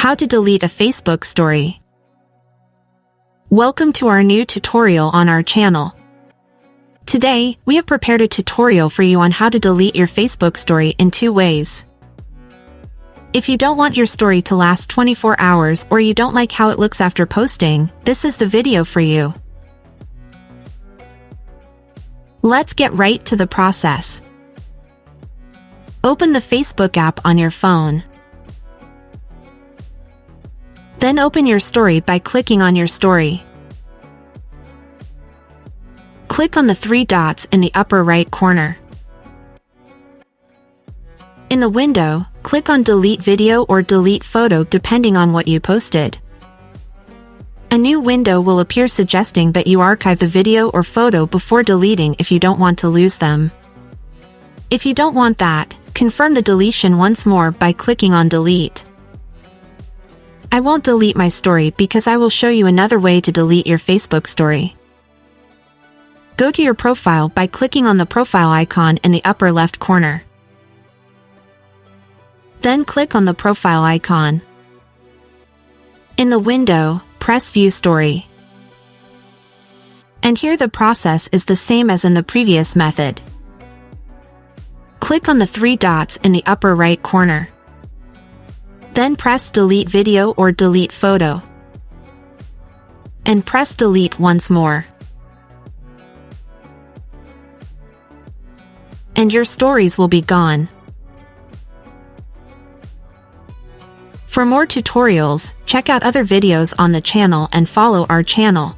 How to delete a Facebook story. Welcome to our new tutorial on our channel. Today, we have prepared a tutorial for you on how to delete your Facebook story in 2 ways. If you don't want your story to last 24 hours or you don't like how it looks after posting, this is the video for you. Let's get right to the process. Open the Facebook app on your phone. Then open your story by clicking on your story. Click on the 3 dots in the upper right corner. In the window, click on Delete Video or Delete Photo depending on what you posted. A new window will appear suggesting that you archive the video or photo before deleting if you don't want to lose them. If you don't want that, confirm the deletion once more by clicking on Delete. I won't delete my story because I will show you another way to delete your Facebook story. Go to your profile by clicking on the profile icon in the upper left corner. Then click on the profile icon. In the window, press View Story. And here the process is the same as in the previous method. Click on the 3 dots in the upper right corner. Then press Delete Video or Delete Photo. And press Delete once more. And your stories will be gone. For more tutorials, check out other videos on the channel and follow our channel.